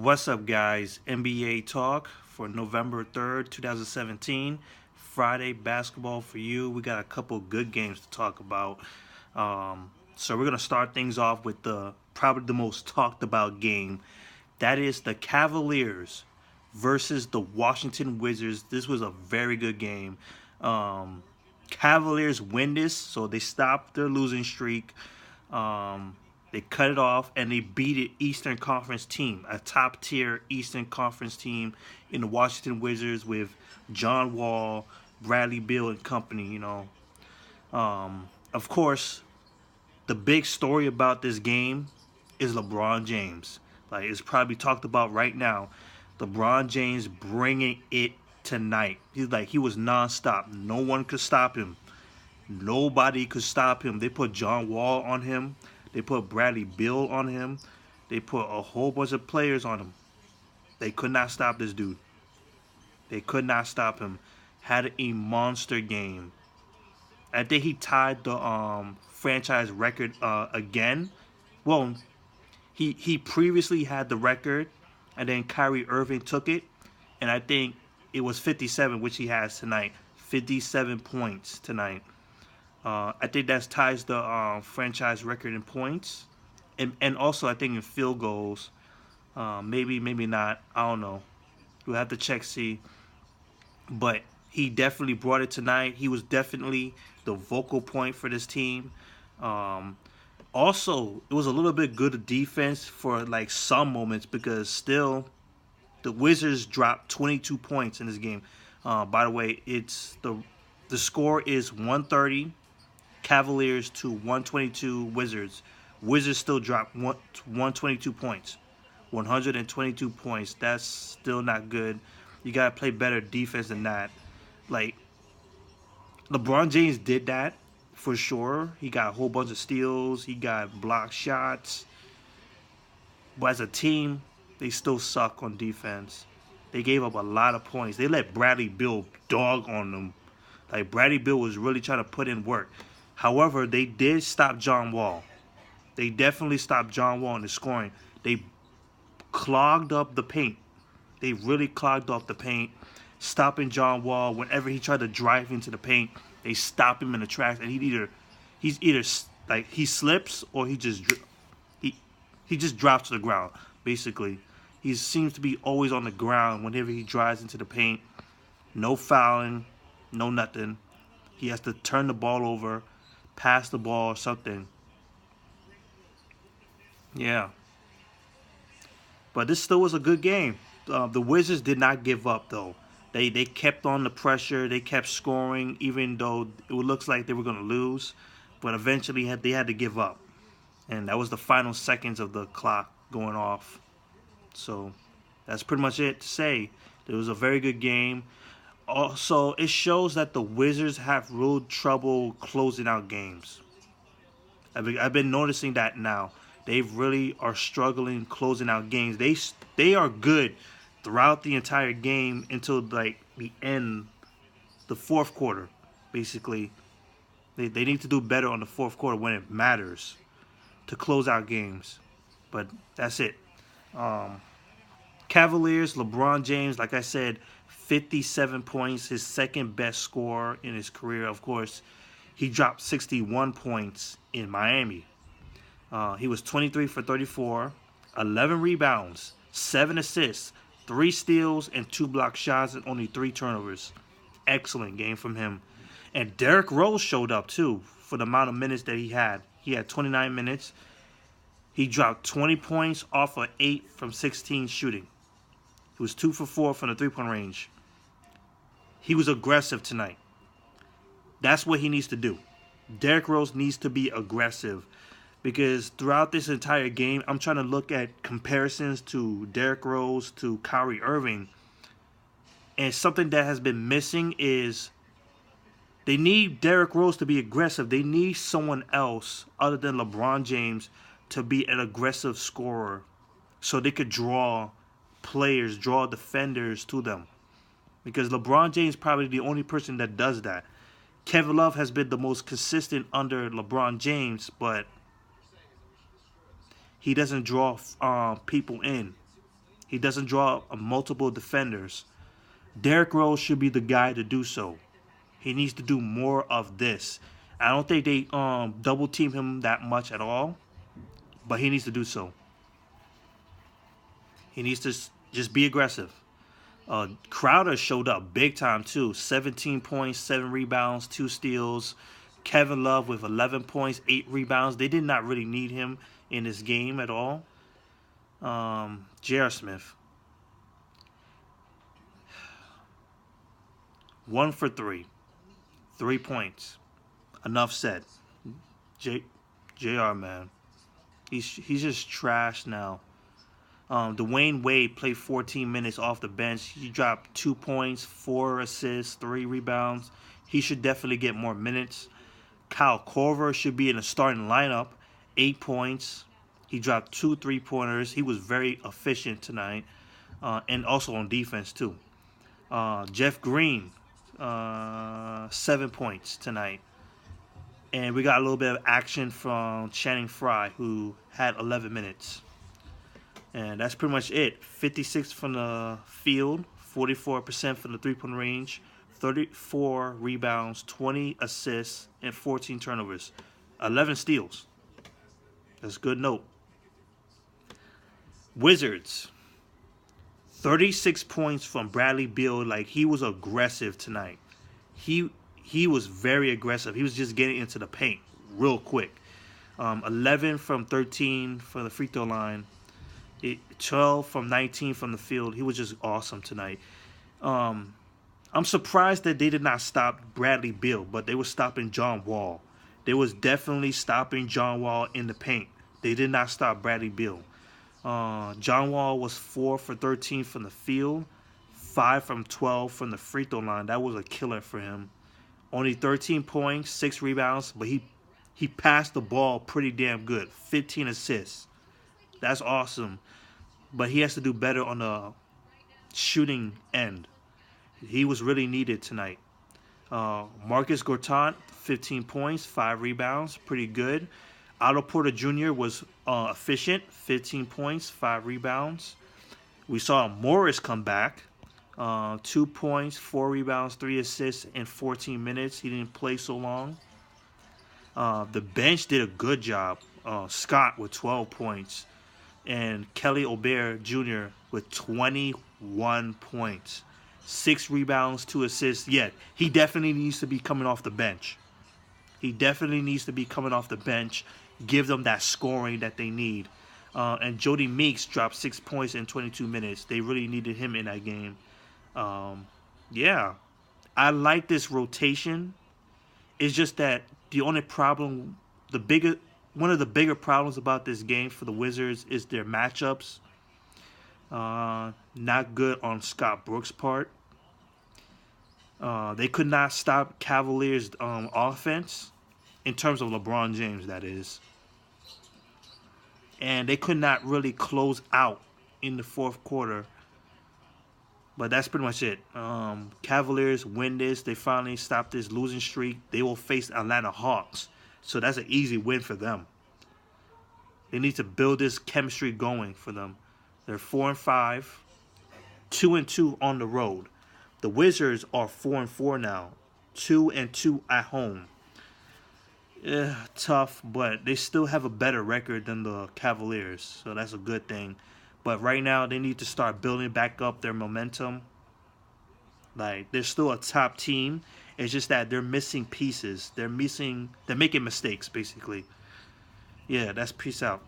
What's up, guys? NBA Talk for November 3rd, 2017. Friday basketball for you. We got a couple good games to talk about. So we're going to start things off with probably the most talked about game. That is the Cavaliers versus the Washington Wizards. This was a very good game. Cavaliers win this, so they stopped their losing streak. They cut it off and they beat an Eastern Conference team, a top-tier Eastern Conference team in the Washington Wizards with John Wall, Bradley Beal, and company. Of course, the big story about this game is LeBron James. Like, it's probably talked about right now. LeBron James bringing it tonight. He was nonstop. No one could stop him. Nobody could stop him. They put John Wall on him. They put Bradley Beal on him. They put a whole bunch of players on him. They could not stop this dude. They could not stop him. Had a monster game. I think he tied the franchise record again. Well, he previously had the record, and then Kyrie Irving took it, and I think it was 57, which he has tonight. 57 points tonight. I think that ties the franchise record in points, and also I think in field goals. Maybe not. I don't know. We'll have to check, see. But he definitely brought it tonight. He was definitely the vocal point for this team. Also, it was a little bit good defense for like some moments, because still the Wizards dropped 22 points in this game. By the way, it's the score is 130 Cavaliers to 122 Wizards. Wizards still dropped 122 points. 122 points. That's still not good. You got to play better defense than that. Like, LeBron James did that for sure. He got a whole bunch of steals. He got blocked shots. But as a team, they still suck on defense. They gave up a lot of points. They let Bradley Beal dog on them. Like, Bradley Beal was really trying to put in work. However, they did stop John Wall. They definitely stopped John Wall in the scoring. They clogged up the paint. They really clogged up the paint, stopping John Wall. Whenever he tried to drive into the paint, they stop him in the tracks, and he's either like he slips or he just drops to the ground. Basically, he seems to be always on the ground whenever he drives into the paint. No fouling, no nothing. He has to turn the ball over, pass the ball or something. Yeah. But this still was a good game. The Wizards did not give up, though. They kept on the pressure. They kept scoring, even though it looks like they were going to lose. But eventually they had to give up. And that was the final seconds of the clock going off. So that's pretty much it to say. It was a very good game. Also, it shows that the Wizards have real trouble closing out games. I've been noticing that now. They really are struggling closing out games. They are good throughout the entire game until like the end, the fourth quarter, basically. They need to do better on the fourth quarter when it matters to close out games. But that's it. Cavaliers, LeBron James, like I said, 57 points, his second best score in his career. Of course, he dropped 61 points in Miami. He was 23 for 34, 11 rebounds, 7 assists, 3 steals, and 2 blocked shots, and only 3 turnovers. Excellent game from him. And Derrick Rose showed up, too, for the amount of minutes that he had. He had 29 minutes. He dropped 20 points off of 8 from 16 shooting. He was 2 for 4 from the three-point range. He was aggressive tonight. That's what he needs to do. Derrick Rose needs to be aggressive, because throughout this entire game, I'm trying to look at comparisons to Derrick Rose to Kyrie Irving. And something that has been missing is they need Derrick Rose to be aggressive. They need someone else other than LeBron James to be an aggressive scorer so they could draw players, draw defenders to them. Because LeBron James is probably the only person that does that. Kevin Love has been the most consistent under LeBron James, but he doesn't draw people in. He doesn't draw multiple defenders. Derrick Rose should be the guy to do so. He needs to do more of this. I don't think they double team him that much at all, but he needs to do so. He needs to just be aggressive. Crowder showed up big time too. 17 points, 7 rebounds, 2 steals. Kevin Love with 11 points, 8 rebounds. They did not really need him in this game at all. J.R. Smith. 1 for 3. 3 points. Enough said. JR, man. He's just trash now. Dwayne Wade played 14 minutes off the bench. He dropped 2 points, 4 assists, 3 rebounds. He should definitely get more minutes. Kyle Korver should be in the starting lineup. 8 points. He dropped 2 3-pointers. He was very efficient tonight. And also on defense, too. Jeff Green, 7 points tonight. And we got a little bit of action from Channing Frye, who had 11 minutes. And that's pretty much it. 56 from the field, 44% from the three-point range, 34 rebounds, 20 assists, and 14 turnovers. 11 steals. That's a good note. Wizards. 36 points from Bradley Beal. Like, he was aggressive tonight. He was very aggressive. He was just getting into the paint real quick. 11 from 13 from the free throw line. 12 from 19 from the field. He was just awesome tonight. I'm surprised that they did not stop Bradley Beal, but they were stopping John Wall. They was definitely stopping John Wall in the paint. They did not stop Bradley Beal. John Wall was 4 for 13 from the field, 5 from 12 from the free throw line. That was a killer for him. Only 13 points, 6 rebounds, but he passed the ball pretty damn good. 15 assists. That's awesome. But he has to do better on the shooting end. He was really needed tonight. Marcus Gortat, 15 points, 5 rebounds. Pretty good. Otto Porter Jr. was efficient. 15 points, 5 rebounds. We saw Morris come back. 2 points, 4 rebounds, 3 assists in 14 minutes. He didn't play so long. The bench did a good job. Scott with 12 points. And Kelly Oubre Jr. with 21 points. 6 rebounds, 2 assists. Yeah, he definitely needs to be coming off the bench. He definitely needs to be coming off the bench. Give them that scoring that they need. And Jody Meeks dropped 6 points in 22 minutes. They really needed him in that game. Yeah, I like this rotation. It's just that the only problem, one of the bigger problems about this game for the Wizards is their matchups. Not good on Scott Brooks' part. They could not stop Cavaliers' offense in terms of LeBron James, that is. And they could not really close out in the fourth quarter. But that's pretty much it. Cavaliers win this. They finally stop this losing streak. They will face Atlanta Hawks. So that's an easy win for them. They need to build this chemistry going for them. They're 4-5, 2-2 on the road. The Wizards are 4-4 now, 2-2 at home. Tough, but they still have a better record than the Cavaliers, so that's a good thing. But right now, they need to start building back up their momentum. Like, they're still a top team. It's just that they're missing pieces. They're making mistakes, basically. Yeah, that's peace out.